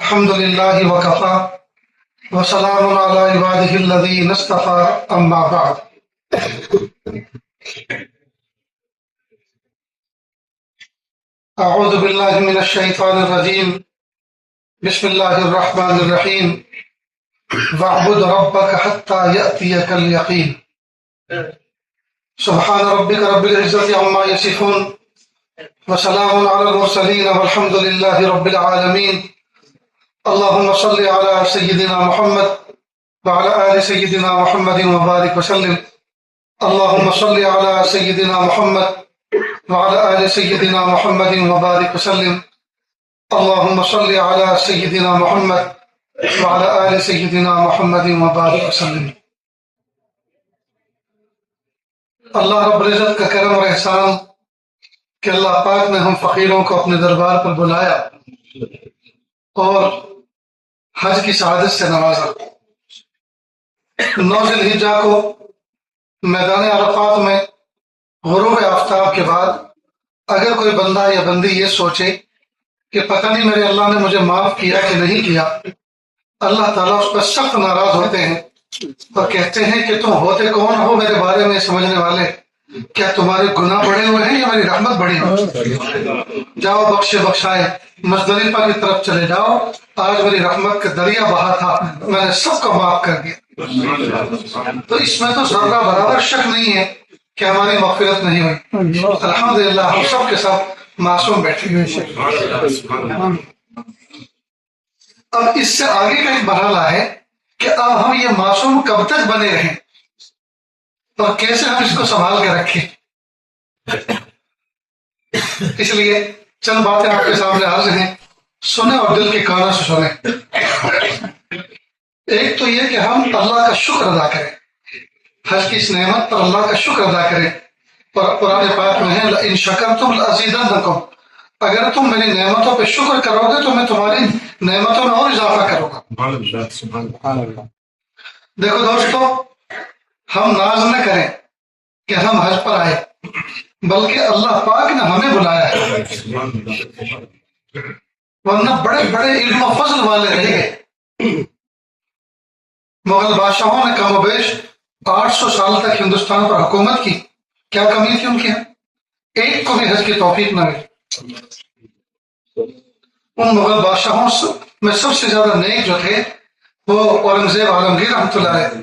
الحمد لله وكفى وسلام على عباده الذين اصطفى أما بعد. أعوذ بالله من الشيطان الرجيم. بسم الله الرحمن الرحيم. واعبد ربك حتى يأتيك اليقين. سبحان ربك رب العزة عما يصفون وسلام على المرسلين والحمد لله رب العالمين. اللهم صل على سيدنا محمد وعلى آل سيدنا محمد وبارك وسلم. اللهم صل على سيدنا محمد وعلى آل سيدنا محمد وبارك وسلم. اللهم صل على سيدنا محمد وعلى آل سيدنا محمد وبارك وسلم. اللہ رب العزت کا کرم اور احسان کہ اللہ پاک نے ہم فقیروں کو اپنے دربار پر بلایا اور حج کی سعادت سے نوازا. 9 ذی الحجہ کو میدان عرفات میں غروب آفتاب کے بعد اگر کوئی بندہ یا بندی یہ سوچے کہ پتہ نہیں میرے اللہ نے مجھے معاف کیا کہ نہیں کیا، اللہ تعالیٰ اس پر سخت ناراض ہوتے ہیں اور کہتے ہیں کہ تم ہوتے کون ہو میرے بارے میں سمجھنے والے؟ کیا تمہارے گناہ بڑے ہوئے ہیں یا میری رحمت بڑی ہوئی؟ جاؤ بخشے بخشائے مزدلفہ کی طرف چلے جاؤ، آج میری رحمت کا دریا بہا تھا، میں نے سب کو معاف کر دیا. تو اس میں تو ذرہ برابر شک نہیں ہے کہ ہماری مغفرت نہیں ہوئی. الحمدللہ ہم سب کے ساتھ معصوم بیٹھے ہوئے. اب اس سے آگے کا ایک مرحلہ ہے کہ اب ہم یہ معصوم کب تک بنے رہیں اور کیسے ہم اس کو سنبھال کے رکھیں. اس لیے چند باتیں آپ کے سامنے عرض ہیں، سنیں اور دل کے کانوں سے سنیں. ایک تو یہ کہ ہم اللہ کا شکر ادا کریں، حج کی اس نعمت پر اللہ کا شکر ادا کریں. اور قرآن پاک میں ہے لئن شکرتم لأزیدنکم، اگر تم میری نعمتوں پہ شکر کرو گے تو میں تمہاری نعمتوں میں اور اضافہ کروں گا. دیکھو دوستو، ہم ناز نہ کریں کہ ہم حج پر آئے، بلکہ اللہ پاک نے ہمیں بلایا ہے، ورنہ بڑے بڑے علم و فضل والے رہ گئے. مغل بادشاہوں نے کم و بیش 800 سال تک ہندوستان پر حکومت کی. کیا کمی تھی ان کی؟ ایک کو بھی حج کی توفیق نہ ملی. ان مغل بادشاہوں میں سب سے زیادہ نیک جو تھے وہ اورنگزیب عالمگیر رحمۃ اللہ علیہ.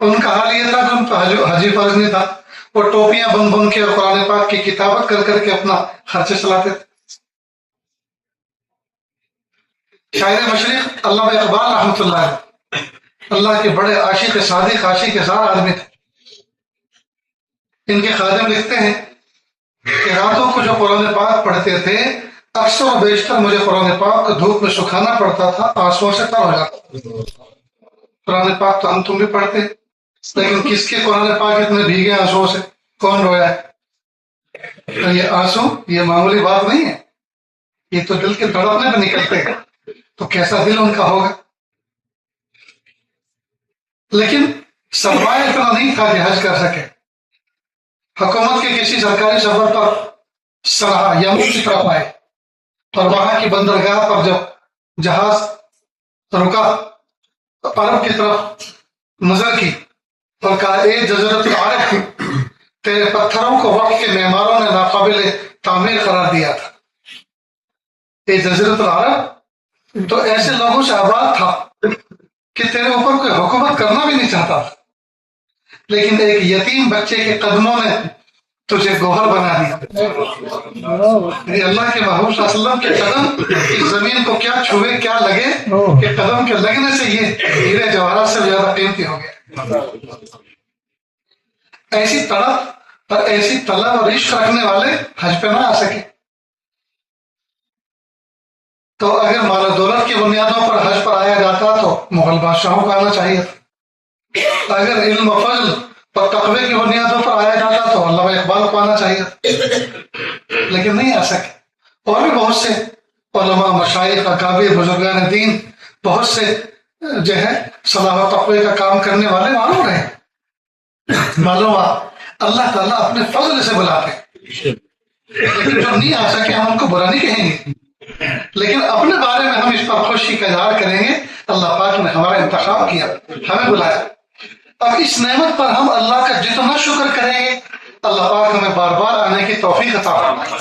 ان کا حال یہ تھا کہ ان پہ حجی فرض نہیں تھا، وہ ٹوپیاں بن بن کے اور قرآن پاک کی کتابت کر کر کے اپنا خرچے چلاتے تھے. شاعر مشرق علامہ اقبال رحمۃ اللہ علیہ اللہ کے بڑے عاشق صادق عاشق زار آدمی تھے. ان کے خادم لکھتے ہیں کہ راتوں کو جو قرآن پاک پڑھتے تھے اکثر و بیشتر مجھے قرآن پاک کو دھوپ میں سکھانا پڑتا تھا، آنسوؤں سے تر ہو جاتا. قرآن پاک تو ہم تم بھی پڑھتے، لیکن کس کے قرآن پاک اتنے بھیگے آنسوؤں سے؟ کون رویا ہے؟ تو یہ آنسو یہ معمولی بات نہیں ہے، یہ تو دل کے دھڑکنے پہ نکلتے ہیں. تو کیسا دل ان کا ہوگا. لیکن سرمایہ اتنا نہیں تھا کہ حج کر سکے. حکومت کے کسی سرکاری سفر پر سرحا یمن کی طرف آئے اور وہاں کی بندرگاہ پر جب جہاز رکا تو عرب کی طرف نظر کی اور کہا اے جزیرۃ العرب، تیرے پتھروں کو وقت کے معماروں نے ناقابل تعمیر قرار دیا تھا. اے جزیرۃ العرب تو ایسے لوگوں سے آباد تھا کہ تیرے اوپر کوئی حکومت کرنا بھی نہیں چاہتا تھا، لیکن ایک یتیم بچے کے قدموں نے تجھے گوہر بنا دیا. اللہ کے محبوب صلی اللہ علیہ وسلم کے قدم اس زمین کو کیا چھوئے کیا لگے کہ قدم کے لگنے سے یہ ہیرے جواہرات سے زیادہ قیمتی ہو گیا. ایسی تڑپ اور ایسی طلب اور عشق رکھنے والے حج پہ نہ آ سکے. تو اگر مال و دولت کی بنیادوں پر حج پر آیا جاتا تو مغل بادشاہوں کو آنا چاہیے تھا. اگر علم و فضل اور تقوی کی بنیادوں پر آیا جاتا تو علامہ اقبال کو آنا چاہیے تھا، لیکن نہیں آ سکے. اور بھی بہت سے علماء مشائخ اکابر بزرگان دین بہت سے جو ہے صلاح و تقوی کا کام کرنے والے معلوم رہے. معلوم اللہ تعالیٰ اپنے فضل سے بلاتے، لیکن جو نہیں آ سکے ہم ان کو برا نہیں کہیں گے. لیکن اپنے بارے میں ہم اس پر خوشی کا اظہار کریں گے، اللہ پاک نے ہمارا انتخاب کیا، ہمیں بلایا۔ اب اس نعمت پر ہم اللہ کا جتنا شکر کریں گے، اللہ پاک ہمیں بار بار آنے کی توفیق عطا فرمائے۔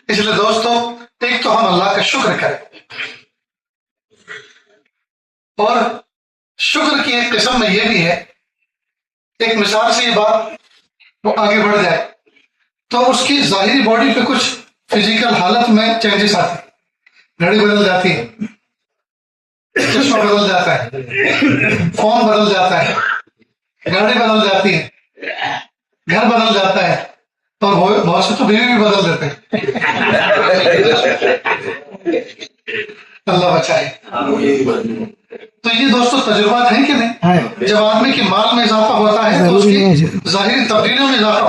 اس لیے دوستو، ایک تو ہم اللہ کا شکر کریں، اور شکر کی ایک قسم میں یہ بھی ہے، ایک مثال سے یہ بات وہ آگے بڑھ جائے تو اس کی ظاہری باڈی پہ کچھ فزیکل حالت میں چینجز آتے ہیں، گھڑی بدل جاتی ہے، چشمہ بدل جاتا ہے، فون بدل جاتا ہے، گاڑی بدل جاتی ہے، گھر بدل جاتا ہے، اور بہت سے تو بیوی بھی بدل دیتے ہیں۔ اللہ بچائے۔ تو یہ دوستو تجربات ہیں کہ نہیں؟ جب آدمی کے مال میں اضافہ ہوتا ہے تو اس کی ظاہری تبدیلیوں میں اضافہ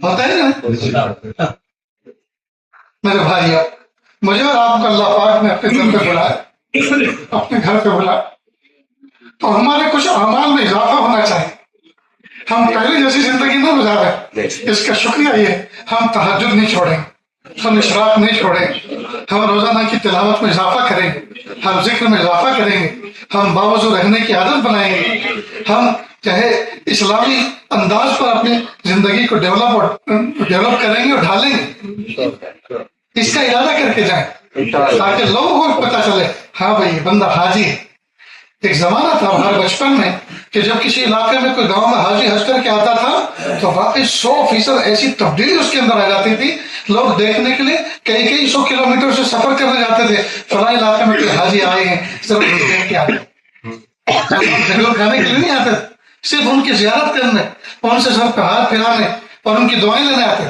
ہوتا ہے نا؟ میرے بھائی، مجھے اور آپ کو اللہ پاک نے اپنے گھر پہ بلایا، اپنے گھر پہ بلایا، تو ہمارے کچھ اعمال میں اضافہ ہونا چاہیے۔ ہم پہلے جیسی زندگی نہ گزارے، اس کا شکریہ یہ ہم تہجد نہیں چھوڑیں، ہم اشراق نہیں چھوڑیں، ہم روزانہ کی تلاوت میں اضافہ کریں گے، ہم ذکر میں اضافہ کریں گے، ہم باوضو رہنے کی عادت بنائیں گے، ہم چاہے اسلامی انداز پر اپنی زندگی کو ڈیولپ کریں گے اور ڈھالیں گے۔ اس کا ارادہ کر کے جائیں تاکہ لوگوں کو پتہ چلے ہاں بھائی یہ بندہ حاجی ہے۔ ایک زمانہ تھا ہمارے بچپن میں کہ جب کسی علاقے میں کوئی گاؤں میں حاجی حج کر کے آتا تھا تو واقعی 100% ایسی تبدیلی اس کے اندر آ جاتی تھی، لوگ دیکھنے کے لیے کئی 100 کلومیٹر سے سفر کرنے جاتے تھے، فلاں علاقے میں کوئی حاجی آئے ہیں، صرف دیکھ کے آتے ہیں، کھانے کے لیے نہیں آتے، صرف ان کی زیارت کرنے، ان سے سر پہ ہاتھ پھرانے اور ان کی دعائیں لینے آتے۔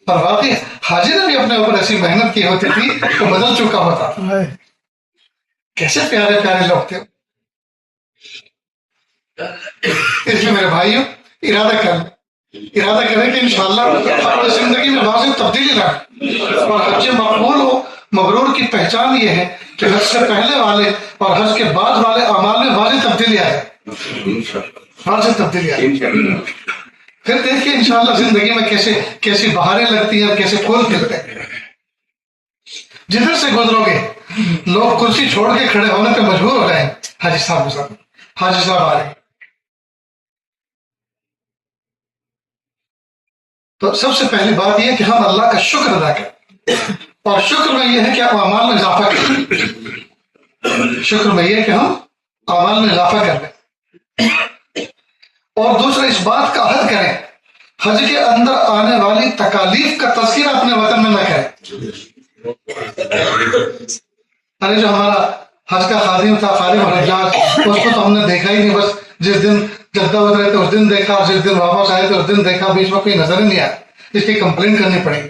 اور واقعی حاجی نے بھی اپنے اوپر ایسی محنت کی ہوتی تھی تو بدل چکا ہوتا۔ کیسے پیارے پیارے لوگ تھے۔ اس لیے میرے بھائیوں، ارادہ کریں کہ انشاءاللہ اپنی زندگی میں واضح تبدیلی لائیں، اور حج مقبول و مبرور کی پہچان یہ ہے کہ حج سے پہلے والے اور حج کے بعد والے اعمال میں واضح تبدیلی آئے، واضح تبدیلی آئے۔ پھر دیکھیے انشاءاللہ زندگی میں کیسی بہاریں لگتی ہیں اور کیسے پھول کھلتے ہیں۔ جدھر سے گزرو گے لوگ کرسی چھوڑ کے کھڑے ہونے پہ مجبور ہو جائیں، حاجی صاحب آ رہے۔ تو سب سے پہلی بات یہ کہ ہم اللہ کا شکر ادا کریں، اور شکر میں یہ ہے کہ آپ اعمال میں اضافہ کریں، شکر میں یہ ہے کہ ہم اعمال میں اضافہ کر لیں، اور دوسرا اس بات کا عہد کریں حج کے اندر آنے والی تکالیف کا تذکرہ اپنے وطن میں نہ کریں۔ ارے جو ہمارا حج کا خادم تھا، خادم حجاج، اس کو تو ہم نے دیکھا ہی نہیں، بس جس دن جدہ اترے تھے اس دن دیکھا، اور جس دن واپس آئے تھے اس دن دیکھا، بیچ میں کوئی نظر ہی نہیں آیا، اس کی کمپلین کرنی پڑی۔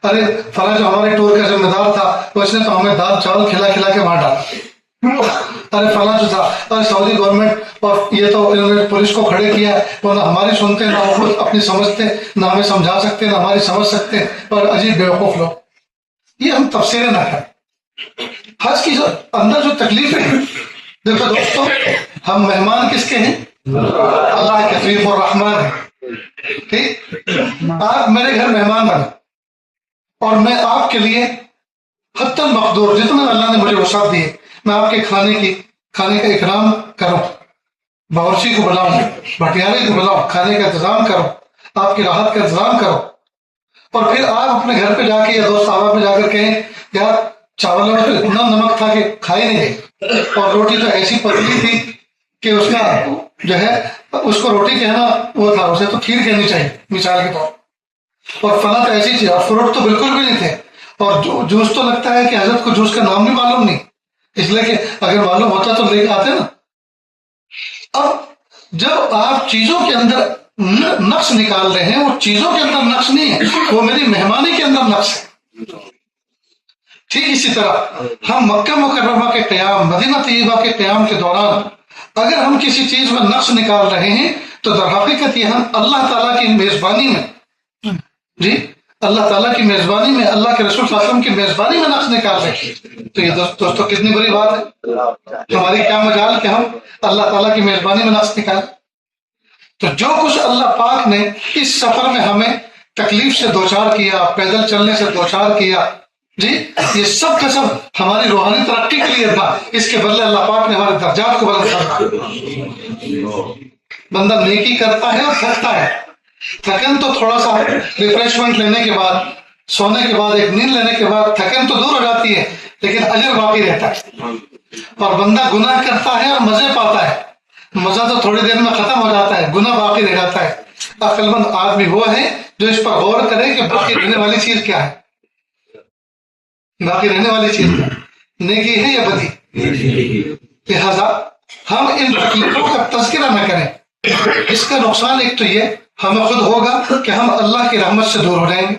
ارے فلاں جو ہمارے ٹور کا ذمہ دار تھا اس نے تو ہمیں دال چاول کھلا کے وہاں ڈالا۔ ارے فلاں جو تھا، ارے سعودی گورنمنٹ اور یہ تو انہوں نے پولیس کو کھڑے کیا، وہ نہ ہماری سنتے، نہ وہ اپنی سمجھتے، نہ ہمیں سمجھا سکتے، نہ ہماری سمجھ سکتے، اور عجیب بیوقوف لوگ۔ یہ ہم تفسیریں نہ کریں۔ حج کی جو اندر جو تکلیف ہے، دیکھو دوستو، ہم مہمان کس کے ہیں؟ اللہ کے، ضیف الرحمن ہیں، ٹھیک؟ آپ میرے گھر مہمان بنے، اور میں آپ کے لیے حتی المقدور جتنا اللہ نے مجھے وسعت دی ہے میں آپ کے کھانے کا اکرام کروں، باورچی کو بلاؤں، بھٹیارے کو بلاؤں، کھانے کا انتظام کروں، آپ کی راحت کا انتظام کروں، اور پھر آپ اپنے گھر پہ جا کے یا دوست احباب میں جا کر کہیں یار چاولوں میں تو اتنا نمک تھا کہ کھائی نہیں گئی، اور روٹی تو ایسی پتلی تھی کہ اس کا جو ہے اس کو روٹی کہنا وہ تھا، اسے تو کھیر کہنی چاہیے مثال کے طور، اور فلاں تو ایسی چیز، اور فروٹ تو بالکل بھی نہیں تھے، اور جوس تو لگتا ہے کہ حضرت کو جوس کا نام بھی معلوم نہیں، اس لیے کہ اگر معلوم ہوتا تو لے کے آتے نا۔ اب جب آپ چیزوں کے اندر نقص نکال رہے ہیں، وہ چیزوں کے اندر نقص نہیں ہے، وہ میری مہمانی کے اندر نقص ہے۔ ٹھیک اسی طرح ہم مکہ مکرمہ کے قیام، مدینہ طیبہ کے قیام کے دوران اگر ہم کسی چیز میں نقص نکال رہے ہیں تو در حقیقت یہ ہم اللہ تعالیٰ کی میزبانی میں، جی اللہ تعالیٰ کی میزبانی میں، اللہ کے رسول صلی اللہ علیہ وسلم کی میزبانی میں نقص نکال رہے ہیں، تو یہ دوستو کتنی بڑی بات ہے۔ ہماری کیا مجال کہ ہم اللہ تعالیٰ کی میزبانی میں نقص نکالیں۔ تو جو کچھ اللہ پاک نے اس سفر میں ہمیں تکلیف سے دوچار کیا، پیدل چلنے سے دوچار کیا، جی یہ سب کا سب ہماری روحانی ترقی کے لیے تھا. اس کے بدلے اللہ پاک نے ہمارے درجات کو بلند کرا. بندہ نیکی کرتا ہے اور تھکتا ہے. تھکن تو تھوڑا سا ریفریشمنٹ لینے کے بعد، سونے کے بعد، ایک نیند لینے کے بعد تھکن تو دور ہو جاتی ہے، لیکن اجر باقی رہتا ہے. اور بندہ گناہ کرتا ہے اور مزے پاتا ہے. مزہ تو تھوڑی دیر میں ختم ہو جاتا ہے، گناہ باقی رہ جاتا ہے. عقل مند آدمی وہ ہے جو اس پر غور کرے کہ باقی رہنے والی چیز کیا ہے. باقی رہنے والی چیز کیا ہے؟ نیکی ہے یا بدی؟ لہذا ہم ان تکلیفوں کا تذکرہ نہ کریں. اس کا نقصان ایک تو یہ ہمیں خود ہوگا کہ ہم اللہ کی رحمت سے دور ہو جائیں گے،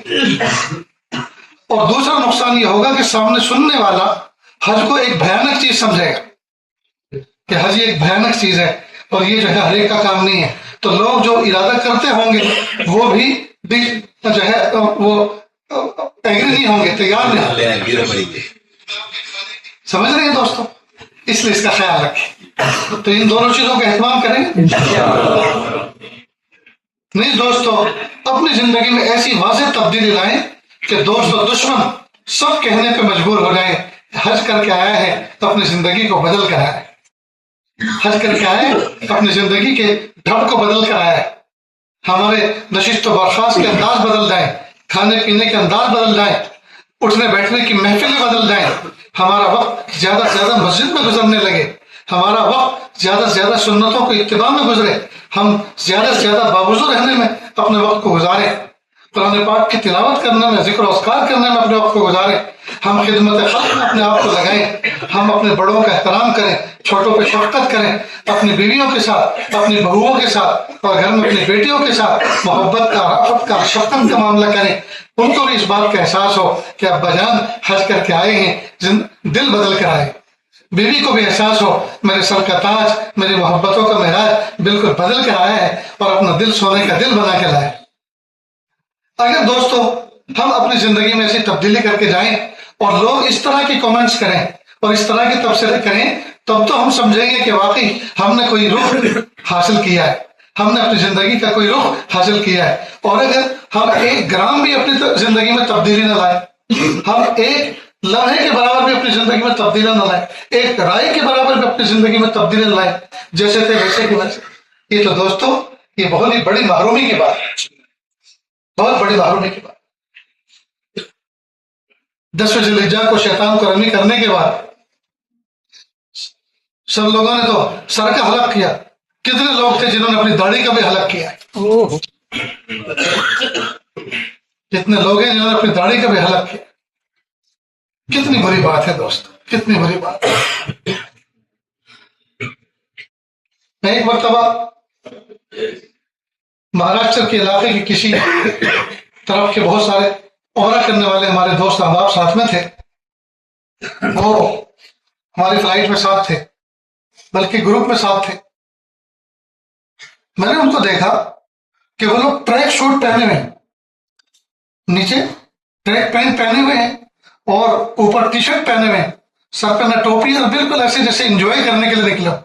اور دوسرا نقصان یہ ہوگا کہ سامنے سننے والا حج کو ایک بھیانک چیز سمجھے گا کہ حج ایک بھیانک چیز ہے اور یہ جو ہے ہر ایک کا کام نہیں ہے. تو لوگ جو ارادہ کرتے ہوں گے وہ بھی جو ہے وہ ایگری نہیں ہوں گے، تیار نہیں ہوں گے. سمجھ رہے ہیں دوستوں؟ اس لیے اس کا خیال رکھیں. تو ان دونوں چیزوں کا اہتمام کریں گے. نہیں دوستو، اپنی زندگی میں ایسی واضح تبدیلی لائیں کہ دوست و دشمن سب کہنے پہ مجبور ہو جائیں حج کر کے آیا ہے تو اپنی زندگی کو بدل کر آیا ہے. حج کر کے آئے اپنی زندگی کے ڈھب کو بدل کر آیا ہے. ہمارے نشست و برخاست کے انداز بدل جائیں، کھانے پینے کے انداز بدل جائیں، اٹھنے بیٹھنے کی محفلیں بدل جائیں. ہمارا وقت زیادہ سے زیادہ مسجد میں گزرنے لگے، ہمارا وقت زیادہ سے زیادہ سنتوں کو اتباع میں گزرے، ہم زیادہ سے زیادہ باوضو رہنے میں اپنے وقت کو گزاریں، قرآن پاک کی تلاوت کرنے میں، ذکر و اذکار کرنے میں اپنے وقت کو گزاریں، ہم خدمت خلق میں اپنے آپ کو لگائیں، ہم اپنے بڑوں کا احترام کریں، چھوٹوں پہ شفقت کریں، اپنی بیویوں کے ساتھ، اپنی بہوؤں کے ساتھ اور گھر میں اپنی بیٹیوں کے ساتھ محبت کا، رأفت کا، شفقت کا معاملہ کریں. ان کو بھی اس بات کا احساس ہو کہ ابا جان حج کر کے آئے ہیں، دل بدل کر آئے. بیوی کو بھی احساس ہو میرے سر کا تاج، میری محبتوں کا معراج بالکل بدل کر آیا ہے اور اپنا دل سونے کا دل بنا کے لائے. اگر دوستو ہم اپنی زندگی میں ایسی تبدیلی کر کے جائیں اور لوگ اس طرح کی کامنٹس کریں اور اس طرح کے تبصرے کریں، تب تو ہم سمجھیں گے کہ واقعی ہم نے کوئی رخ حاصل کیا ہے، ہم نے اپنی زندگی کا کوئی رخ حاصل کیا ہے. اور اگر ہم ایک گرام بھی اپنی زندگی میں تبدیلی نہ لائیں، ہم ایک لمحے کے برابر بھی اپنی زندگی میں تبدیلی نہ لائیں، ایک رائے کے برابر بھی اپنی زندگی میں تبدیلی نہ لائیں، جیسے تھے ویسے کی ویسے، یہ تو دوستو یہ بہت ہی بڑی محرومی کی بات ہے، بہت بڑی محرومی کی بات. 10 ذی الحجہ کو شیطان کو رمی کرنے کے بعد سب لوگوں نے تو سر کا حلق کیا. کتنے لوگ تھے جنہوں نے اپنی داڑھی کا بھی حلق کیا؟ کتنے لوگ ہیں جنہوں نے اپنی داڑھی کا بھی حلق کیا؟ کتنی بری بات ہے دوست، کتنی بری بات ہے. میں ایک مرتبہ مہاراشٹر کے علاقے کے کسی طرف کے بہت سارے عمرہ کرنے والے ہمارے دوست احباب ساتھ میں تھے، وہ ہماری فلائٹ میں ساتھ تھے، بلکہ گروپ میں ساتھ تھے. میں نے ان کو دیکھا کہ وہ لوگ ٹریک سوٹ پہنے ہوئے ہیں، نیچے ٹریک پینٹ پہنے ہوئے ہیں اور اوپر ٹی شرٹ پہنے ہوئے ہیں، سر پہ نہ ٹوپی، اور بالکل ایسے جیسے انجوائے کرنے کے لیے نکلا.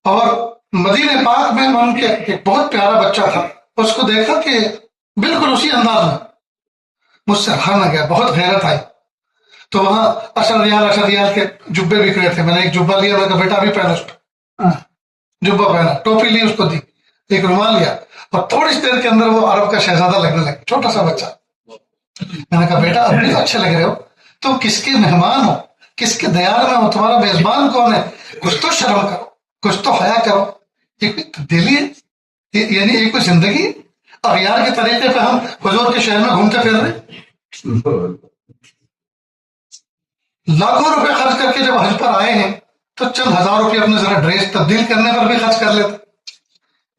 اور مدینہ پاک میں ان کے ایک بہت پیارا بچہ تھا، اس کو دیکھا کہ بالکل اسی انداز میں مجھ سے ہارنا گیا، بہت غیرت آئی. تو وہاں 10 ریال کے جبے بک رہے تھے. میں نے ایک جبہ لیا، میں نے کہا بیٹا ابھی پہنا، اس پہ جبہ پہنا، ٹوپی لی، اس کو دی، ایک رومال لیا، اور تھوڑی سی دیر کے اندر وہ عرب کا شہزادہ لگنے لگا، چھوٹا سا بچہ. میں نے کہا بیٹا اب بھی تو اچھے لگ رہے ہو، تم کس کے مہمان ہو، کس کے دیار میں ہو، تمہارا میزبان کون ہے، کچھ تو شرم کرو، کچھ تو حیا کرو. ایک تبدیلی ہے، یعنی ایک کوئی زندگی اغیار کے طریقے پہ ہم حضور کے شہر میں گھومتے پھر رہے. لاکھوں روپے خرچ کر کے جب حج پر آئے ہیں تو چند ہزار روپے اپنے ذرا ڈریس تبدیل کرنے پر بھی خرچ کر لیتے،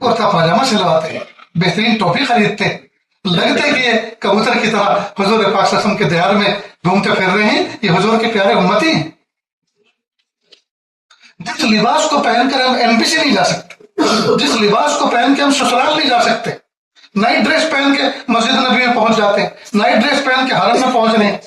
کرتا پاجامہ سلواتے، بہترین ٹوپی خریدتے، لگتے کہ یہ کبوتر کی طرح حضور پاک صلی اللہ علیہ وسلم کے دیار میں گھومتے پھر رہے ہیں، یہ حضور کے پیارے امتی ہیں. جس لباس کو پہن کر ہم ایمبیسی نہیں جا سکتے، جس لباس کو پہن کے ہم سسرال نہیں جا سکتے، نائٹ ڈریس پہن کے مسجد نبی میں پہنچ جاتے ہیں، نائٹ ڈریس پہن کے حرم میں پہنچ رہے ہیں،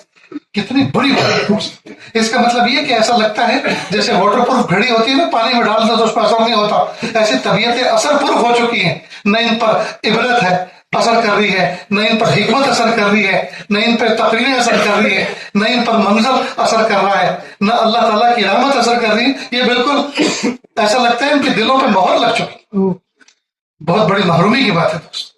کتنی بڑی بات ہے. اس کا مطلب یہ کہ ایسا لگتا ہے جیسے واٹر پروف گھڑی ہوتی ہے نا، پانی میں ڈال دو تو اس پر اثر نہیں ہوتا. ایسی طبیعتیں اثر پروف ہو چکی ہیں. نہ ان پر عبرت ہے اثر کر رہی ہے، نہ ان پر حکمت اثر کر رہی ہے، نہ ان پر تقریریں اثر کر رہی ہے، نہ ان پر منظر اثر کر رہا ہے، نہ اللہ تعالیٰ کی رحمت اثر کر رہی ہے. یہ بالکل ایسا لگتا ہے ان کے دلوں پہ مہر لگ چکی. بہت بڑی محرومی کی بات ہے دوست.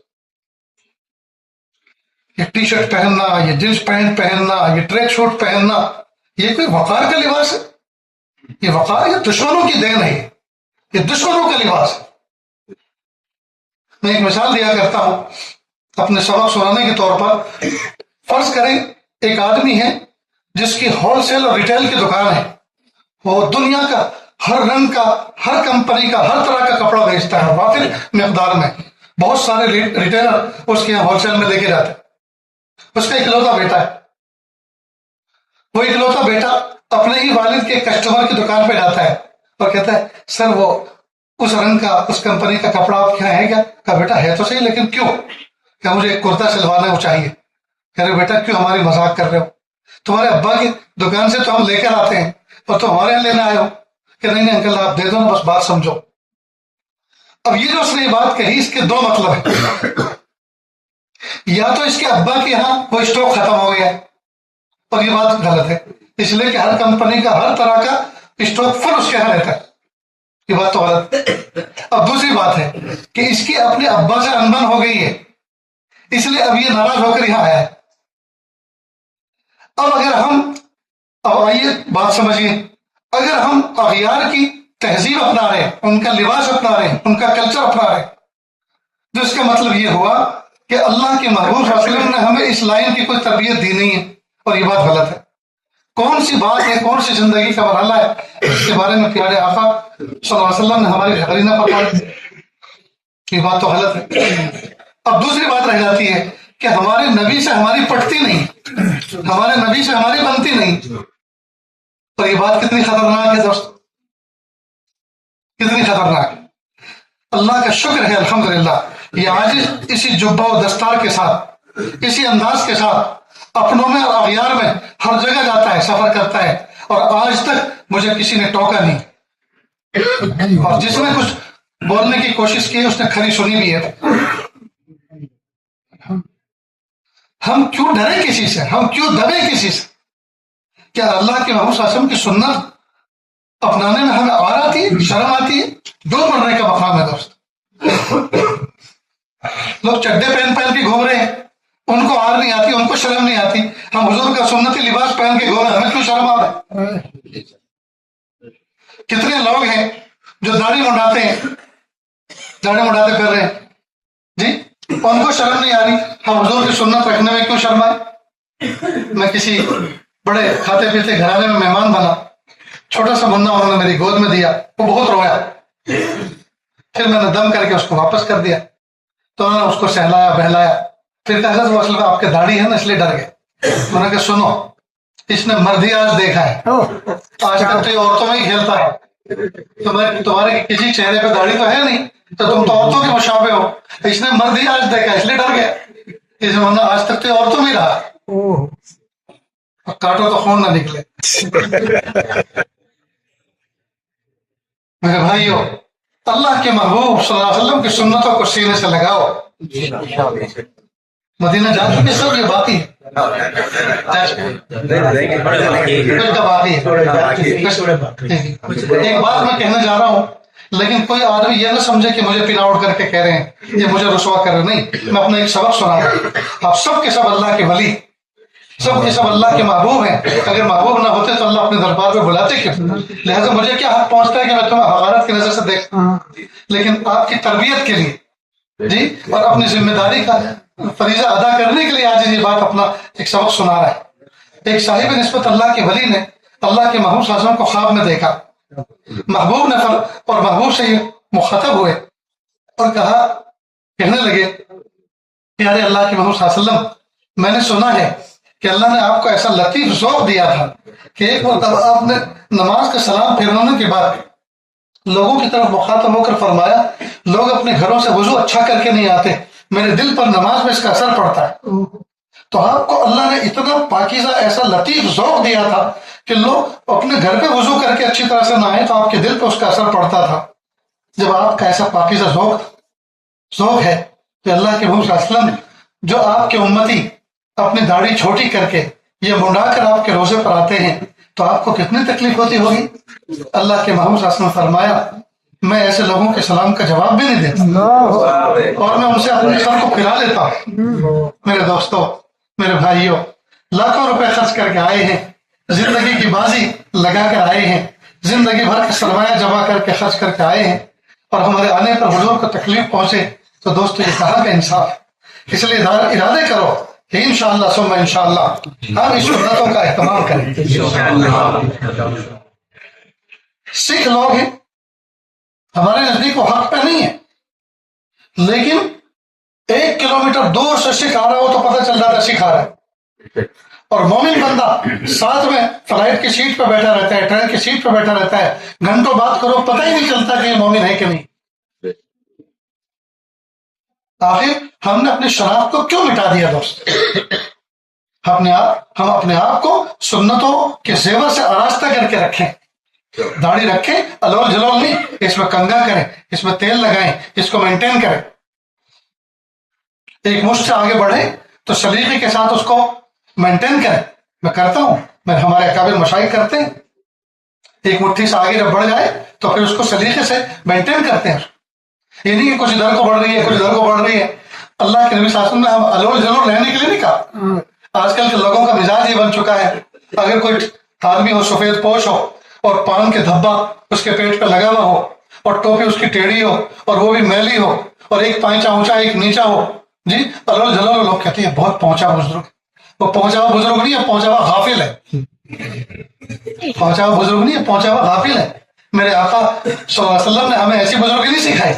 یہ ٹی شرٹ پہننا، یہ جینس پینٹ پہننا، یہ ٹریک سوٹ پہننا، یہ کوئی وقار کا لباس ہے؟ یہ وقار یہ دشمنوں کی دین ہے، یہ دشمنوں کا لباس ہے. میں ایک مثال دیا کرتا ہوں اپنے سبق سنانے کے طور پر. فرض کریں ایک آدمی ہے جس کی ہول سیل اور ریٹیل کی دکان ہے. وہ دنیا کا ہر رنگ کا، ہر کمپنی کا، ہر طرح کا کپڑا بیچتا ہے وافر مقدار میں. بہت سارے ریٹیلر اس کے یہاں ہول سیل میں لے کے جاتے ہیں. اس کا اکلوتا بیٹا ہے. وہ اکلوتا بیٹا اپنے ہی والد کے کسٹمر کی دکان پہ جاتا ہے اور کہتا ہے سر وہ اس رنگ کا، اس کمپنی کا کپڑا آپ کے یہاں ہے کیا؟ کہا بیٹا ہے تو صحیح لیکن کیوں؟ کہ مجھے ایک کرتا سلوانا ہے وہ چاہیے. کہہ رہے بیٹا کیوں ہماری مذاق کر رہے ہو؟ تمہارے ابا کی دکان سے تو ہم لے کر آتے ہیں اور تم ہمارے یہاں لینے آئے ہو. کہ نہیں انکل آپ دے دو نا، بس بات سمجھو. اب یہ جو اس نے بات کہی اس کے دو مطلب ہیں. یا تو اس کے ابا کے یہاں وہ اسٹاک ختم ہو گیا اور یہ بات غلط ہے، اس لیے کہ ہر کمپنی کا ہر طرح کا اسٹاک فل اس کے یہاں رہتا ہے. یہ بات تو غلط. اب دوسری بات ہے کہ اس کی اپنے ابا سے انبن ہو گئی ہے، اس لیے اب یہ ناراض ہو کر یہاں آیا ہے. اب اگر ہم، اب آئیے بات سمجھیے، اگر ہم اغیار کی تہذیب اپنا رہے ہیں، ان کا لباس اپنا رہے ہیں، ان کا کلچر اپنا رہے ہیں، تو اس کا مطلب یہ ہوا کہ اللہ کے محبوب صلی اللہ علیہ وسلم نے ہمیں اس لائن کی کوئی تربیت دی نہیں ہے، اور یہ بات غلط ہے. کون سی بات ہے، کون سی زندگی کا مرحلہ ہے اس کے بارے میں پیارے آقا صلی اللہ علیہ وسلم نے ہماری رہبری نہ فرمائی؟ یہ بات تو غلط ہے. اب دوسری بات رہ جاتی ہے کہ ہمارے نبی سے ہماری پٹتی نہیں، ہمارے نبی سے ہماری بنتی نہیں. اور یہ بات کتنی خطرناک ہے دوست، کتنی خطرناک ہے. اللہ کا شکر ہے الحمدللہ یہ عاجز اسی جبہ و دستار کے ساتھ، اسی انداز کے ساتھ اپنوں میں اور اغیار میں ہر جگہ جاتا ہے، سفر کرتا ہے، اور آج تک مجھے کسی نے ٹوکا نہیں. اور جس نے کچھ بولنے کی کوشش کی اس نے کھری سنی بھی ہے. ہم کیوں ڈرے کسی سے، ہم کیوں دبے کسی سے؟ کیا اللہ کے محبوب صلی اللہ علیہ وسلم کی سنت اپنانے میں ہمیں آر آتی ہے، شرم آتی ہے؟ دو مرنے کا مقام ہے دوست. لوگ چڈے پہن پہن کے گھوم رہے ہیں، ان کو آر نہیں آتی، ان کو شرم نہیں آتی. ہم حضور کا سنتی لباس پہن کے گھوم رہے ہیں، ہمیں کیوں شرم آ رہا ہے؟ کتنے لوگ ہیں جو داڑھی منڈاتے ہیں، داڑھی منڈاتے پھر رہے ہیں جی، ان کو شرم نہیں آ رہی، ہم حضور کی سنت رکھنے میں کیوں شرم آئے؟ میں کسی بڑے کھاتے پیتے گھرانے میں مہمان بنا، چھوٹا سا بندہ انہوں نے میری گود میں دیا، وہ بہت رویا، پھر میں نے دم کر کے اس کو واپس کر دیا. تو انہوں نے اس کو سہلایا بہلایا، پھر کہا حضرت وہ اصل میں آپ کے داڑھی ہے نا اس لیے ڈر گئے. انہوں نے کہا سنو اس نے مردی آج دیکھا ہے، آج تک تو یہ عورتوں میں ہی کھیلتا ہے، تمہارے کسی چہرے پہ داڑھی تو ہے نہیں تو تم تو عورتوں کے مشابہ ہو. اس نے مردی آج دیکھا اس لیے ڈر گیا، اس نے آج تک تو یہ عورتوں میں ہی رہا، کاٹو تو خون نہ نکلے. میرے بھائیو، اللہ کے محبوب صلی اللہ علیہ وسلم کی سنتوں کو سینے سے لگاؤ. مدینہ جا چکے سب، یہ باقی ہے، ایک بات میں کہنا چاہ رہا ہوں، لیکن کوئی آدمی یہ نہ سمجھے کہ مجھے پن آؤٹ کر کے کہہ رہے ہیں، یہ مجھے رسوا کر رہے. نہیں، میں اپنا ایک سبق سنا رہا ہوں. آپ سب کے سب اللہ کے ولی، سب کے سب اللہ کے محبوب ہیں. اگر محبوب نہ ہوتے تو اللہ اپنے دربار پہ بلاتے کیوں؟ لہٰذا مجھے کیا حق پہنچتا ہے کہ میں تمہیں حقارت کی نظر سے دیکھتا ہوں، لیکن آپ کی تربیت کے لیے جی اور اپنی ذمہ داری کا فریضہ ادا کرنے کے لیے آج یہ بات اپنا ایک سبق سنا رہا ہے. ایک صاحب نسبت اللہ کے ولی نے اللہ کے محبوب صلی اللہ علیہ وسلم کو خواب میں دیکھا. محبوب نے اور محبوب سے یہ مخاطب ہوئے اور کہا، کہنے لگے پیارے اللہ کے محبوب صلی اللہ علیہ وسلم، میں نے سنا ہے کہ اللہ نے آپ کو ایسا لطیف ذوق دیا تھا کہ ایک مرتبہ آپ نے نماز کا سلام پھیرانے کے بعد لوگوں کی طرف مخاطب ہو کر فرمایا، لوگ اپنے گھروں سے وضو اچھا کر کے نہیں آتے، میرے دل پر نماز میں اس کا اثر پڑتا ہے. تو آپ کو اللہ نے اتنا پاکیزہ ایسا لطیف ذوق دیا تھا کہ لوگ اپنے گھر پہ وضو کر کے اچھی طرح سے نہائیں تو آپ کے دل پہ اس کا اثر پڑتا تھا. جب آپ کا ایسا پاکیزہ ذوق ہے کہ اللہ کے محمد صلی اللہ علیہ وسلم جو آپ کے امتی اپنی داڑھی چھوٹی کر کے یہ منڈا کر آپ کے روزے پر آتے ہیں تو آپ کو کتنی تکلیف ہوتی ہوگی. اللہ کے محمد صلی اللہ علیہ وسلم نے فرمایا میں ایسے لوگوں کے سلام کا جواب بھی نہیں دیتا اور میں ان سے اپنے سر کو پھرا لیتا ہوں. میرے دوستوں، میرے بھائیوں، لاکھوں روپے خرچ کر کے آئے ہیں، زندگی کی بازی لگا کر آئے ہیں، زندگی بھر کا سرمایہ جمع کر کے خرچ کر کے آئے ہیں اور ہمارے آنے پر حضور کو تکلیف پہنچے تو دوستو یہ کہاں کا انصاف. اس لیے ارادے کرو کہ انشاءاللہ ثم انشاءاللہ ہم اس سنتوں کا اہتمام کریں. سکھ لوگ ہیں، ہمارے نزدیک وہ حق پہ نہیں ہے، لیکن 1 کلومیٹر دور سے سکھ آ رہا ہو تو پتہ چل رہا تھا سکھ آ رہا ہے. اور مومن بندہ ساتھ میں فلائٹ کی سیٹ پہ بیٹھا رہتا ہے، ٹرین کی سیٹ پہ بیٹھا رہتا ہے، گھنٹوں بات کرو پتہ ہی نہیں چلتا کہ یہ مومن ہے کہ نہیں. آخر ہم نے اپنی شناخت کو کیوں مٹا دیا دوست؟ ہم اپنے آپ کو سنتوں کے زیور سے آراستہ کر کے رکھیں، داڑھی رکھیں، الول جلول نہیں، اس میں کنگا کریں، اس میں تیل لگائیں، اس کو مینٹین کریں. ایک مشت سے آگے بڑھیں تو سلیقے کے ساتھ اس کو مینٹین کریں. میں کرتا ہوں، ہمارے اکابر مشائخ کرتے ہیں. ایک مٹھی سے آگے جب بڑھ جائے تو پھر اس کو سلیقے سے مینٹین کرتے ہیں. یہ نہیں کہ کچھ ادھر کو بڑھ رہی ہے، کچھ ادھر کو بڑھ رہی ہے. اللہ کے نبی صلی اللہ علیہ وسلم نے ہم الول جلول رہنے کے لیے نہیں کہا. آج کل کے لوگوں کا مزاج یہ بن چکا ہے، اگر کوئی آدمی ہو سفید پوش ہو اور پان کے دھبا اس کے پیٹ پہ لگا ہوا ہو اور ٹوپی اس کی ٹیڑھی ہو اور وہ بھی میلی ہو اور ایک پائچا اونچا ایک نیچا ہو، جی الول جلول لوگ کہتے ہیں بہت پہنچا بزرگ. وہ پہنچا ہوا بزرگ نہیں ہے، پہنچا ہوا غافل ہے. پہنچا ہوا بزرگ نہیں ہے، پہنچا ہوا غافل ہے. میرے آقا صلی اللہ علیہ وسلم نے ہمیں ایسی بزرگی نہیں سکھائی.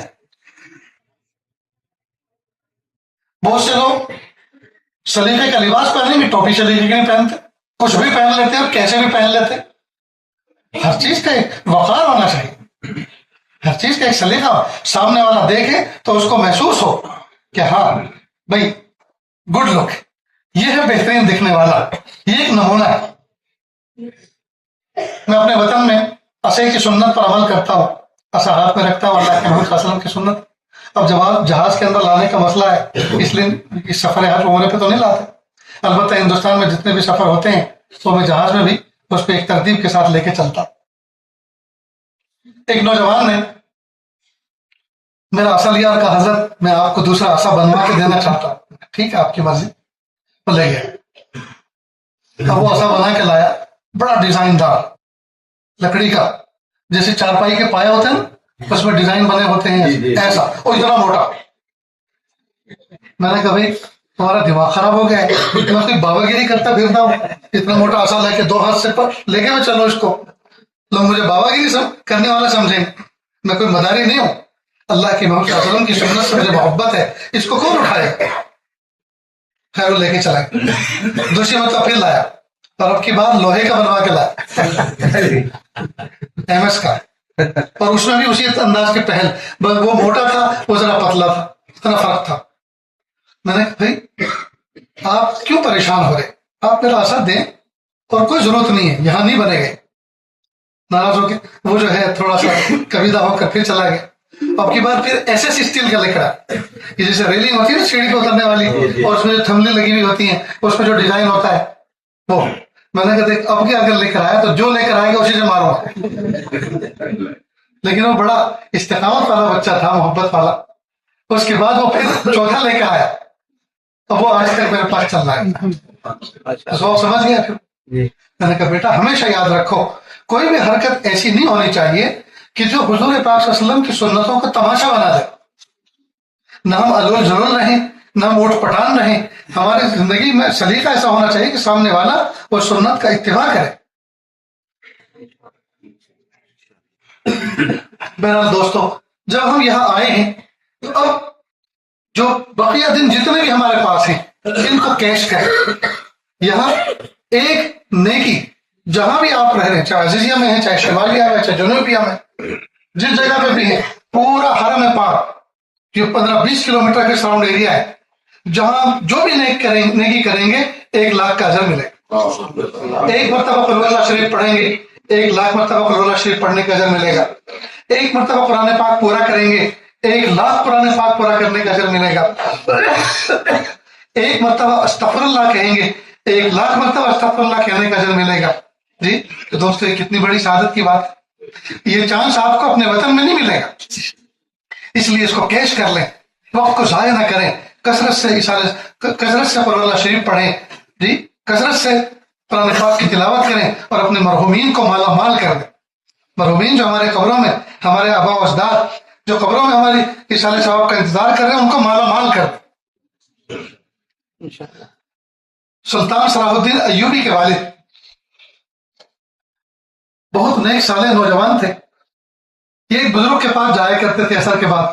بہت سے لوگ سلیقے کا لباس پہننے میں ٹوپی سلیقے کی نہیں پہنتے، کچھ بھی پہن لیتے اور کیسے بھی پہن لیتے. ہر چیز کا ایک وقار ہونا چاہیے، ہر چیز کا ایک سلیقہ. سامنے والا دیکھے تو اس کو محسوس ہو کہ ہاں بھائی گڈ لک، یہ ہے بہترین دکھنے والا، یہ ایک نمونہ ہے. میں اپنے وطن میں عصا کی سنت پر عمل کرتا ہوں، عصا ہاتھ میں رکھتا ہوں، اللہ کے محمد صلی اللہ علیہ وسلم کی سنت. اب جب جہاز کے اندر لانے کا مسئلہ ہے اس لیے اس سفر حج عمرے پہ تو نہیں لاتے. البتہ ہندوستان میں جتنے بھی سفر ہوتے ہیں تو میں جہاز میں بھی اس پہ ایک ترتیب کے ساتھ لے کے چلتا. ایک نوجوان نے میرا عصا لیا اور کہا حضرت میں آپ کو دوسرا عصا بنوا کے دینا چاہتا ہوں. ٹھیک ہے آپ کی مرضی. وہ لے گیا، اب وہ عصا بنا کے لایا، بڑا ڈیزائن دار لکڑی کا، جیسے چارپائی کے پائے ہوتے ہیں نا اس میں ڈیزائن بنے ہوتے ہیں ایسا، اور اتنا موٹا. میں نے کہا بھائی تمہارا دماغ خراب ہو گیا ہے، میں کوئی بابا گیری کرتا پھرتا ہوں، اتنا موٹا عصا لے کے 2 ہاتھ سے لے کے میں چلو اس کو، لوگ مجھے بابا گیری کرنے والا سمجھیں. میں کوئی مداری نہیں ہوں، اللہ کے محمد صلی اللہ علیہ وسلم کی سنت سے مجھے محبت ہے، اس کو کون اٹھائے. خیر وہ لے کے چلا گیا. دوسری مرتبہ پھر لایا اور اب کی بار لوہے کا بنوا کے لایا، ایم ایس کا، اور اس میں بھی اسی انداز کے پہل، وہ موٹا تھا وہ ذرا پتلا تھا، اتنا فرق تھا. میں نے کہا بھائی آپ کیوں پریشان ہو رہے، آپ میرا عصا دیں اور کوئی ضرورت نہیں ہے، یہاں نہیں بنے گئے. ناراض ہو کے وہ جو ہے تھوڑا سا کبیدہ ہو کر پھر چلا گیا. اب کی بار پھر ایسے اسٹیل کا لکڑا کہ جیسے ریلنگ ہوتی ہے نا سیڑھی پہ اترنے والی، اور اس میں جو تھملی لگی ہوئی ہوتی ہیں اس میں جو ڈیزائن ہوتا ہے وہ. میں نے کہا دیکھ اب کیا اگر لے کر آیا تو جو لے کر آئے گا اسی سے مارو. لیکن وہ بڑا استقامت والا بچہ تھا، محبت والا. اس کے بعد وہ پھر چوتھا لے کے آیا، اب وہ آج تک میرے پاس چل رہا ہے. تو سمجھ گیا. پھر میں نے کہا بیٹا ہمیشہ یاد رکھو کوئی بھی حرکت ایسی نہیں ہونی چاہیے کہ جو حضور پاک صلی اللہ علیہ وسلم کی سنتوں کو تماشا بنا دے. نہ ہم الول جلول رہیں، نہ ہم اوٹ پٹان رہیں. ہماری زندگی میں سلیقہ ایسا ہونا چاہیے کہ سامنے والا وہ سنت کا اتباع کرے. بہرحال دوستو جب ہم یہاں آئے ہیں تو اب جو بقیہ دن جتنے بھی ہمارے پاس ہیں ان کو کیش کریں. یہاں ایک نیکی جہاں بھی آپ رہ رہے ہیں، چاہے عزیزیہ میں ہیں، چاہے شمالیہ میں، چاہے جنوبیہ میں، جس جگہ پہ بھی ہے، پورا حرم پاک جو 15-20 کلومیٹر کے سراؤنڈ ایریا ہے، جہاں جو بھی نیکی کریں گے 1,00,000 کا اجر ملے گا. 1 مرتبہ قل اللہ شریف پڑھیں گے 1,00,000 مرتبہ قل اللہ شریف پڑھنے کا اجر ملے گا. 1 مرتبہ قرآن پاک پورا کریں گے 1,00,000 قرآن پاک پورا کرنے کا اجر ملے گا. 1 مرتبہ استغفر اللہ کہیں گے 1,00,000 مرتبہ استغفر اللہ کہنے کا اجر ملے گا. جی تو دوستو یہ کتنی بڑی سعادت کی بات ہے. یہ چانس آپ کو اپنے وطن میں نہیں ملے گا, اس لیے اس کو کیش کر لیں, وقت کو ضائع نہ کریں, کثرت سے قرآن اللہ شریف پڑھیں, جی کثرت سے قرآن پاک کی تلاوت کریں اور اپنے مرحومین کو مالا مال کر دیں. مرحومین جو ہمارے قبروں میں, ہمارے آبا و اجداد جو قبروں میں ہماری اصالہ ثواب کا انتظار کر رہے ہیں, ان کو مالا مال کر دیں. سلطان صلاح الدین ایوبی کے والد بہت نیک صالح نوجوان تھے. یہ ایک بزرگ کے پاس جایا کرتے تھے اثر کے بعد.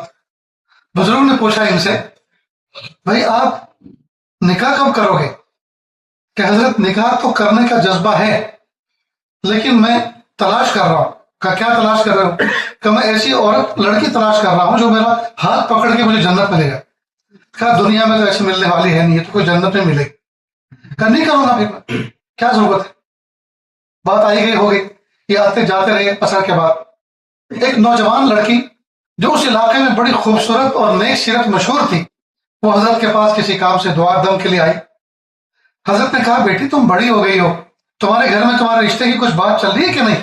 بزرگ نے پوچھا ان سے, بھائی آپ نکاح کب کرو گے؟ کہ حضرت نکاح تو کرنے کا جذبہ ہے لیکن میں تلاش کر رہا ہوں. کہ کیا تلاش کر رہے ہو؟ کہ میں ایسی عورت لڑکی تلاش کر رہا ہوں جو میرا ہاتھ پکڑ کے مجھے جنت ملے گا. کہا دنیا میں تو ایسے ملنے والی ہے نہیں, یہ تو کوئی جنت میں ملے گی. کہ نہیں کروں گا پھر کیا ضرورت ہے. بات آئی گئی ہو گئی, یہ آتے جاتے رہے. اثر کے بعد ایک نوجوان لڑکی جو اس علاقے میں بڑی خوبصورت اور نیک سیرت مشہور تھی, وہ حضرت کے پاس کسی کام سے دعا دم کے لیے آئی. حضرت نے کہا بیٹی تم بڑی ہو گئی ہو, تمہارے گھر میں تمہارے رشتے کی کچھ بات چل رہی ہے کہ نہیں؟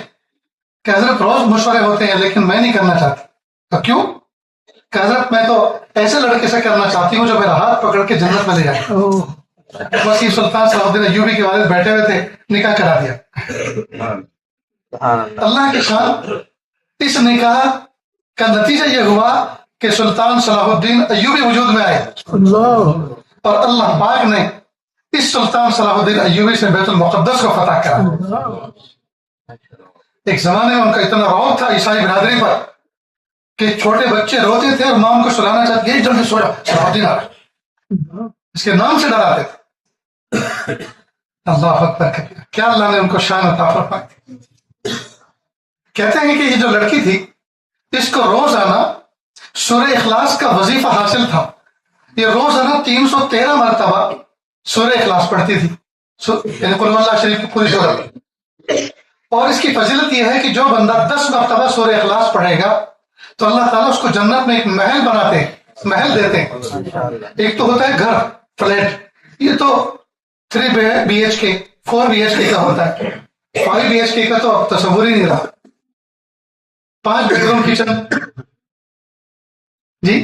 کہ حضرت روز مشورے ہوتے ہیں لیکن میں نہیں کرنا چاہتی. تو کیوں؟ کہ حضرت میں تو ایسے لڑکے سے کرنا چاہتی ہوں جو میرا ہاتھ پکڑ کے جنت میں لے جائے. بس یہ سلطان صلاح الدین ایوبی کے والد بیٹھے ہوئے تھے, نکاح کرا دیا. اللہ کی شان, اس نکاح کا نتیجہ یہ ہوا کہ سلطان صلاح الدین ایوبی وجود میں آئے اور اللہ پاک نے اس سلطان صلاح الدین ایوبی سے بیت المقدس کو فتح کرا. ایک زمانے میں ان کا اتنا رعب تھا عیسائی برادری پر کہ چھوٹے بچے روتے تھے اور ماں ان کو سلانا چاہتی ہے, جلدی سو جا صلاح الدین آ رہا, اس کے نام سے ڈراتے تھے. اللہ اکبر کبیرہ, کیا اللہ نے ان کو شان عطا فرمائی. کہتے ہیں کہ یہ جو لڑکی تھی اس کو روزانہ سورہ اخلاص کا وظیفہ حاصل تھا. یہ روزانہ 313 مرتبہ سورہ اخلاص پڑھتی تھی, یعنی قل اللہ شریف کی پوری سورہ. اور اس کی فضیلت یہ ہے کہ جو بندہ 10 مرتبہ سورہ اخلاص پڑھے گا تو اللہ تعالیٰ اس کو جنت میں ایک محل بناتے ہیں, محل دیتے ہیں. ایک تو ہوتا ہے گھر فلیٹ, یہ تو 3 BHK 4 BHK کا ہوتا ہے, 5 BHK کا تو اب تصور ہی نہیں رہا. 5 بیڈ روم کچن, جی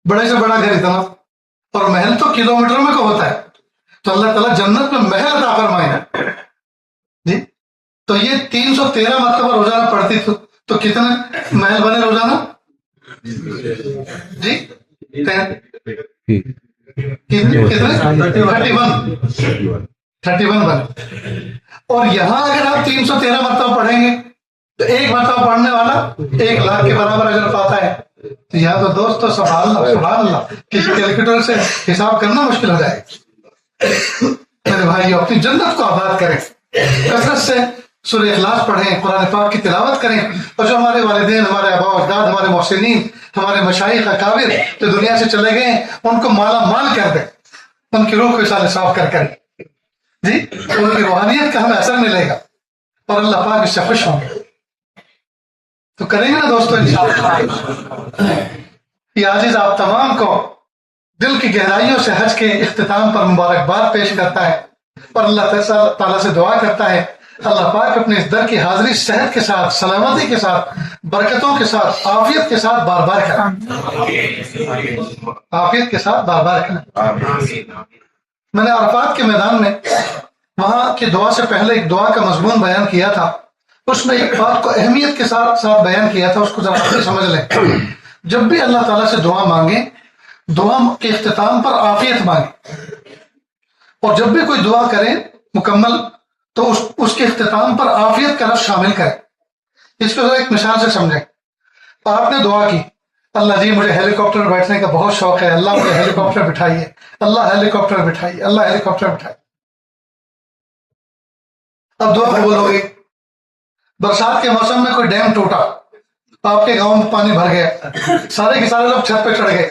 بڑے سے بڑا گھر اتنا, اور محل تو کلومیٹر میں کو ہوتا ہے. تو اللہ تعالیٰ جنت میں محل عطا فرمائے ہیں. جی تو یہ 313 مرتبہ روزانہ پڑھتی تو کتنے محل بنے روزانہ؟ جی کتنے 31 بنے. اور یہاں اگر آپ 313 مرتبہ پڑھیں گے تو 1 مرتبہ پڑھنے والا 1,00,000 کے برابر اجر پاتا ہے. تو یہاں تو دوستو سبحان اللہ, کسی کیلکولیٹر سے حساب کرنا مشکل ہو جائے. میرے بھائی اپنی جنت کو آباد کریں, کثرت سے سورہ اخلاص پڑھیں, قرآن پاک کی تلاوت کریں, اور جو ہمارے والدین, ہمارے آبا و اجداد, ہمارے محسنین, ہمارے مشائخ اکابر جو دنیا سے چلے گئے ہیں ان کو مالا مال کر دیں, ان کی روح کو اصالہ صاف کر کر, جی ان کی روحانیت کا ہمیں اثر ملے گا اور اللہ پاک اس سے خوش ہوں گے. تو کریں گے نا دوستو انشاءاللہ. یہ عاجز آپ تمام کو دل کی گہرائیوں سے حج کے اختتام پر مبارکباد پیش کرتا ہے اور اللہ تعالیٰ سے دعا کرتا ہے اللہ پاک اپنے اس در کی حاضری صحت کے ساتھ, سلامتی کے ساتھ, برکتوں کے ساتھ, عافیت کے ساتھ بار بار کریں, عافیت کے ساتھ بار بار کریں. میں نے عرفات کے میدان میں وہاں کی دعا سے پہلے ایک دعا کا مضمون بیان کیا تھا. اس میں ایک بات کو اہمیت کے ساتھ بیان کیا تھا, اس کو ذرا سمجھ لیں. جب بھی اللہ تعالیٰ سے دعا مانگیں, دعا کے اختتام پر عافیت مانگیں, اور جب بھی کوئی دعا کریں مکمل تو اس کے اختتام پر عافیت کا لفظ شامل کریں. اس کو ذرا ایک مثال سے سمجھیں. آپ نے دعا کی, اللہ جی مجھے ہیلی کاپٹر میں بیٹھنے کا بہت شوق ہے, اللہ مجھے ہیلی کاپٹر بٹھائیے, اللہ ہیلی کاپٹر بٹھائیے, اللہ ہیلی کاپٹر بٹھائیے. اب دعا قبول ہو گئی. برسات کے موسم میں کوئی ڈیم ٹوٹا, آپ کے گاؤں میں پانی بھر گیا, سارے کے سارے لوگ چھت پہ چڑھ گئے,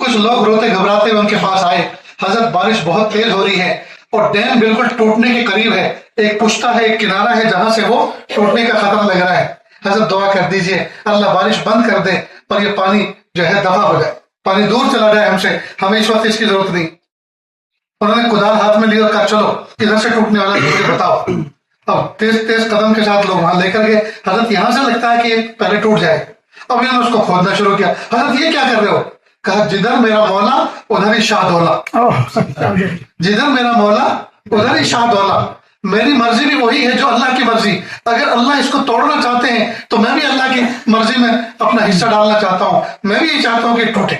کچھ لوگ روتے گھبراتے ہوئے ان کے پاس آئے، حضرت بارش بہت تیز ہو رہی ہے اور ڈیم بالکل ٹوٹنے کے قریب ہے، ایک پشتہ ہے، ایک کنارہ ہے جہاں سے وہ ٹوٹنے کا خطرہ لگ رہا ہے، حضرت دعا کر دیجئے اللہ بارش بند کر دے اور یہ پانی جو ہے دفع ہو جائے، پانی دور چلا جائے ہم سے، ہمیں اس وقت اس کی ضرورت نہیں۔ انہوں نے کدال ہاتھ میں لی اور کہا چلو ادھر سے ٹوٹنے والا ہے مجھے بتاؤ۔ اب تیز تیز قدم کے ساتھ لوگ وہاں لے کر گئے، حضرت یہاں سے لگتا ہے کہ یہ پہلے ٹوٹ جائے، اب انہوں نے اس کو کھودنا شروع کیا۔ حضرت یہ کیا کر رہے ہو؟ کہا جدھر میرا مولا ادھر ہی شاہ دولا، جدھر میرا مولا ادھر ہی شاہ دولا، میری مرضی بھی وہی ہے جو اللہ کی مرضی، اگر اللہ اس کو توڑنا چاہتے ہیں تو میں بھی اللہ کی مرضی میں اپنا حصہ ڈالنا چاہتا ہوں، میں بھی یہ چاہتا ہوں کہ ٹوٹے،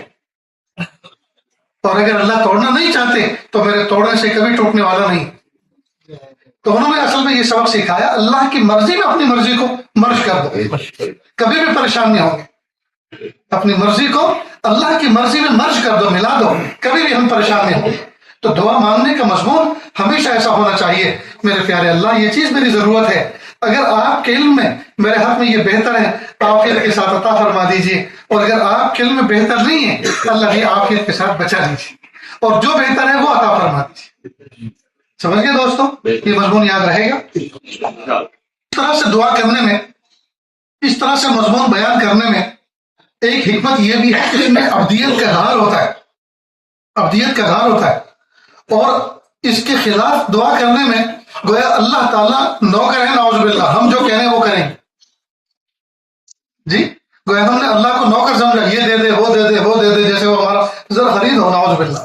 اور اگر اللہ توڑنا نہیں چاہتے تو میرے توڑنے سے کبھی ٹوٹنے والا نہیں۔ تو انہوں نے اصل میں یہ سبق سکھایا، اللہ کی مرضی میں اپنی مرضی کو مرج کر دو، کبھی بھی پریشان نہیں ہوں گے، اپنی مرضی کو اللہ کی مرضی میں مرج کر دو، ملا دو، کبھی بھی ہم پریشان نہیں ہوں گے۔ تو دعا مانگنے کا مضمون ہمیشہ ایسا ہونا چاہیے، میرے پیارے اللہ یہ چیز میری ضرورت ہے، اگر آپ کے علم میں میرے حق میں یہ بہتر ہے آپ کے ساتھ عطا فرما دیجئے، اور اگر آپ کے علم میں بہتر نہیں ہے اللہ بھی آپ کے ساتھ بچا دیجیے، اور جو بہتر ہے وہ عطا فرما دیجیے۔ سمجھ گئے دوستوں؟ یہ مضمون یاد رہے گا۔ اس طرح سے دعا کرنے میں، اس طرح سے مضمون بیان کرنے میں ایک حکمت یہ بھی ہے کہ اس میں ابدیت کا اظہار ہوتا ہے، ابدیت کا اظہار ہوتا ہے، اور اس کے خلاف دعا کرنے میں گویا اللہ تعالیٰ نوکر ہے، نعوذ باللہ، ہم جو کہنے وہ کریں جی، گویا ہم نے اللہ کو نوکر سمجھا، یہ دے دے وہ دے دے وہ دے دے، جیسے وہ ہمارا زر خرید ہو، نعوذ باللہ۔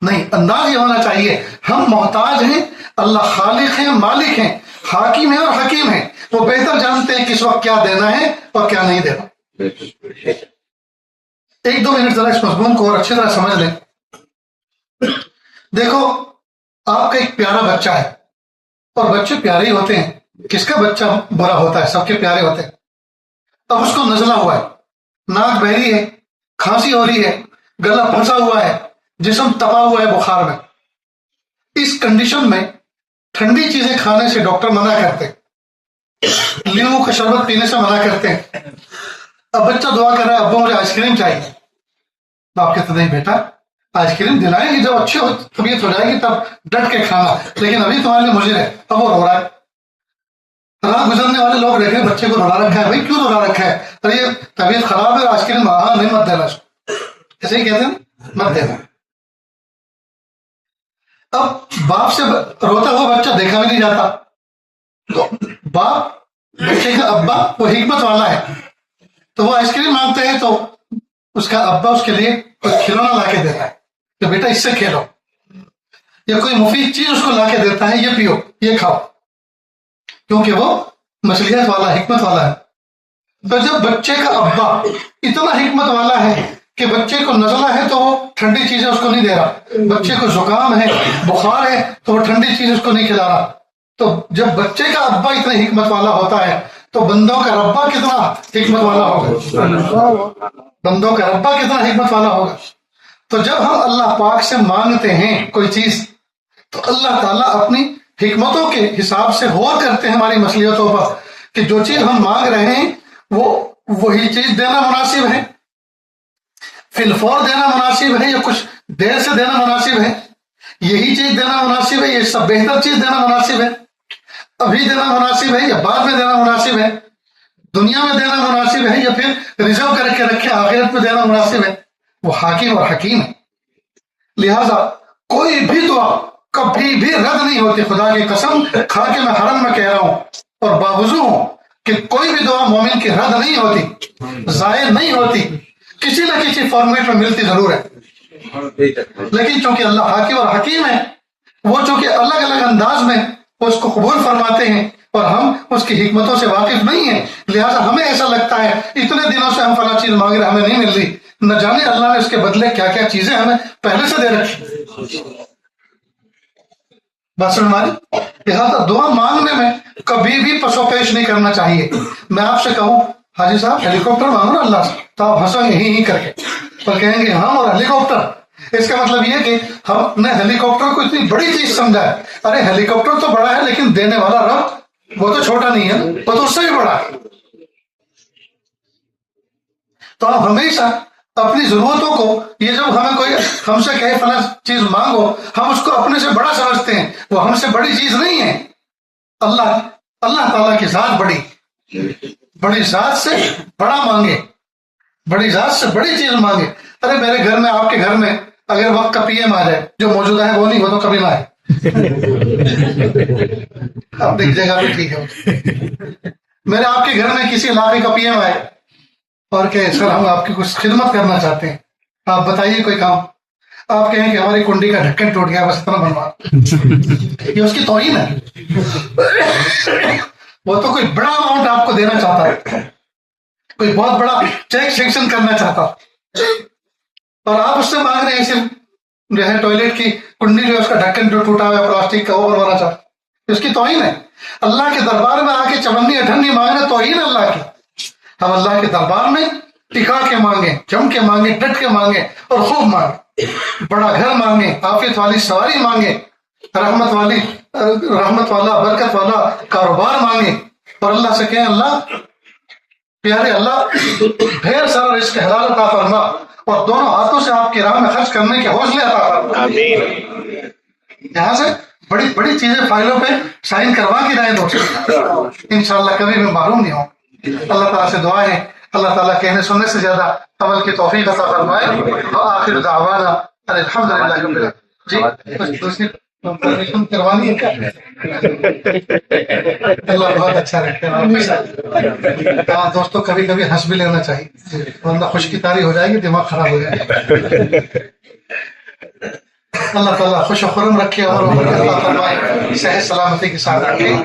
نہیں، انداز یہ ہونا چاہیے ہم محتاج ہیں، اللہ خالق ہیں، مالک ہیں، حاکم ہیں اور حکیم ہیں، وہ بہتر جانتے ہیں کس وقت کیا دینا ہے اور کیا نہیں دینا۔ ایک دو منٹ ذرا اس مضمون کو اور اچھی طرح سمجھ لیں۔ دیکھو آپ کا ایک پیارا بچہ ہے، اور بچے پیارے ہی ہوتے ہیں، کس کا بچہ برا ہوتا ہے؟ سب کے پیارے ہوتے ہیں۔ اب اس کو نزلہ ہوا ہے، ناک بہری ہے، کھانسی ہو رہی ہے، گلا پھنسا ہوا ہے، جسم تپا ہوا ہے بخار میں، اس کنڈیشن میں ٹھنڈی چیزیں کھانے سے ڈاکٹر منع کرتے ہیں، لیمو کا شربت پینے سے منع کرتے ہیں۔ اب بچہ دعا کر رہا ہے ابو مجھے آئس کریم چاہیے، تو آپ کہتے نہیں بیٹا آئس کریم دلائیں گے جب اچھی طبیعت ہو جائے گی تب ڈٹ کے کھانا، لیکن ابھی تمہارے لیے مجھے ہے۔ اب وہ رو رہا ہے، راہ گزرنے والے لوگ دیکھیں بچے کو رولا رکھا ہے، بھائی کیوں رولا رکھا ہے؟ ارے یہ طبیعت خراب ہے آئس کریم، ہاں نہیں مت دینا، ایسے ہی کہتے ہیں مت دینا۔ اب باپ سے روتا ہوا بچہ دیکھا بھی نہیں جاتا، تو باپ بچے کا ابا وہ حکمت والا ہے، تو وہ آئس کریم مانگتے ہیں تو اس کا ابا اس کے لیے کوئی کھلونا لا کے دیتا ہے کہ بیٹا اس سے کھیلو، یا کوئی مفید چیز اس کو لا کے دیتا ہے، یہ پیو یہ کھاؤ، کیونکہ وہ مصلحت والا حکمت والا ہے۔ تو جب بچے کا ابا اتنا حکمت والا ہے کہ بچے کو نزلہ ہے تو وہ ٹھنڈی چیزیں اس کو نہیں دے رہا، بچے کو زکام ہے بخار ہے تو وہ ٹھنڈی چیز اس کو نہیں کھلا رہا، تو جب بچے کا ابا اتنا حکمت والا ہوتا ہے تو بندوں کا ربا کتنا حکمت والا ہوگا، بندوں کا ربا کتنا حکمت والا ہوگا۔ تو جب ہم اللہ پاک سے مانگتے ہیں کوئی چیز تو اللہ تعالیٰ اپنی حکمتوں کے حساب سے غور کرتے ہیں ہماری مصلحتوں پر، کہ جو چیز ہم مانگ رہے ہیں وہ وہی چیز دینا مناسب ہے، فی الفور دینا مناسب ہے یا کچھ دیر سے دینا مناسب ہے، یہی چیز دینا مناسب ہے یا اس سے بہتر چیز دینا مناسب ہے، ابھی دینا مناسب ہے یا بعد میں دینا مناسب ہے، دنیا میں دینا مناسب ہے یا پھر ریزرو کر کے رکھے آخرت میں دینا مناسب ہے۔ وہ حاکم اور حکیم ہے، لہذا کوئی بھی دعا کبھی بھی رد نہیں ہوتی، خدا کی قسم کھا کے میں حرم میں کہہ رہا ہوں اور باوضو ہوں کہ کوئی بھی دعا مومن کی رد نہیں ہوتی، ضائع نہیں ہوتی، کسی نہ کسی فارمیٹ میں ملتی ضرور ہے، لیکن چونکہ اللہ حاکم اور حکیم ہے، وہ چونکہ الگ الگ انداز میں اس کو قبول فرماتے ہیں اور ہم اس کی حکمتوں سے واقف نہیں ہیں، لہٰذا ہمیں ایسا لگتا ہے اتنے دنوں سے ہم فلاں چیز مانگ رہے ہمیں نہیں مل رہی، نہ جانے اللہ نے اس کے بدلے کیا کیا چیزیں ہمیں پہلے سے دے رکھی۔ بات سمجھ ہماری، لہٰذا دعا مانگنے میں کبھی بھی پسو پیش نہیں کرنا چاہیے۔ میں آپ سے کہوں حاجی صاحب ہیلی کاپٹر مانگو نا اللہ سے، تو آپ ہنسو گے ہی کر کے اور کہیں گے ہم اور ہیلی کاپٹر، اس کا مطلب یہ کہ ہم نے ہیلی کاپٹر کو اتنی بڑی چیز سمجھا ہے۔ ارے ہیلی کاپٹر تو بڑا ہے لیکن دینے والا رب وہ تو چھوٹا نہیں ہے، وہ تو اس سے بھی بڑا ہے۔ تو آپ ہمیشہ اپنی ضرورتوں کو، یہ جب ہمیں کوئی ہم سے کہے فلاں چیز مانگو، ہم اس کو اپنے سے بڑا سمجھتے ہیں، وہ ہم سے بڑی چیز نہیں ہے۔ اللہ تعالیٰ کی ذات بڑی ذات سے بڑا مانگے، بڑی ذات سے بڑی چیز مانگے۔ ارے میرے گھر میں، آپ کے گھر میں اگر وقت کا پی ایم آ جائے، جو موجودہ ہے وہ نہیں، وہ تو کبھی نہ آئے، اپنی جگہ پہ ٹھیک ہے۔ میرے آپ کے گھر میں کسی علاقے کا پی ایم آئے اور کہ سر ہم آپ کی کچھ خدمت کرنا چاہتے ہیں، آپ بتائیے کوئی کام، آپ کہیں کہ ہماری کنڈی کا ڈھکن ٹوٹ گیا، بس اتنا بنوا، یہ اس کی توہین ہے۔ وہ تو کوئی بڑا اماؤنٹ آپ کو دینا چاہتا ہے، کوئی بہت بڑا چیک سینکشن کرنا چاہتا، اور آپ اس سے مانگ رہے ہیں صرف جو ہے ٹوائلٹ کی کنڈی جو ہے اس کا ڈھکن جو ٹوٹا ہوا ہے پلاسٹک کا وہ بنوانا چاہتا، اس کی توہین ہے۔ اللہ کے دربار میں آ کے چمنی اٹھنی مانگنا توہین ہے اللہ کی۔ ہم اللہ کے دربار میں ٹکا کے مانگیں، جم کے مانگیں، ڈٹ کے مانگیں اور خوب مانگیں، بڑا گھر مانگیں، عافیت والی سواری مانگیں، رحمت والا برکت والا کاروبار مانگیں، اور اللہ سے کہیں اللہ پیارے اللہ ڈھیر سارا رزق حلال عطا فرما، اور دونوں ہاتھوں سے آپ کی راہ میں خرچ کرنے کے حوصلے عطا فرما۔ یہاں سے بڑی بڑی چیزیں فائلوں پہ سائن کروا کے جائیں دوست، انشاءاللہ کبھی بھی محروم نہیں ہوں۔ اللہ تعالیٰ سے دعا ہے اللہ تعالیٰ کہنے سننے سے زیادہ عمل کی توفیق عطا فرمائے۔ وآخر دعوانا ان الحمدللہ رب العالمین۔ جی کچھ دوسری پرمیشن کروانی ہے کیا؟ اللہ بہت اچھا رکھے۔ ہاں دوستوں کبھی کبھی ہنس بھی لینا چاہیے، ورنہ خوش کی تاری ہو جائے گی، دماغ خراب ہو جائے گا۔ اللہ تعالیٰ خوش و خرم رکھے اور عطا فرمائے، صحت سلامتی کے ساتھ رکھے۔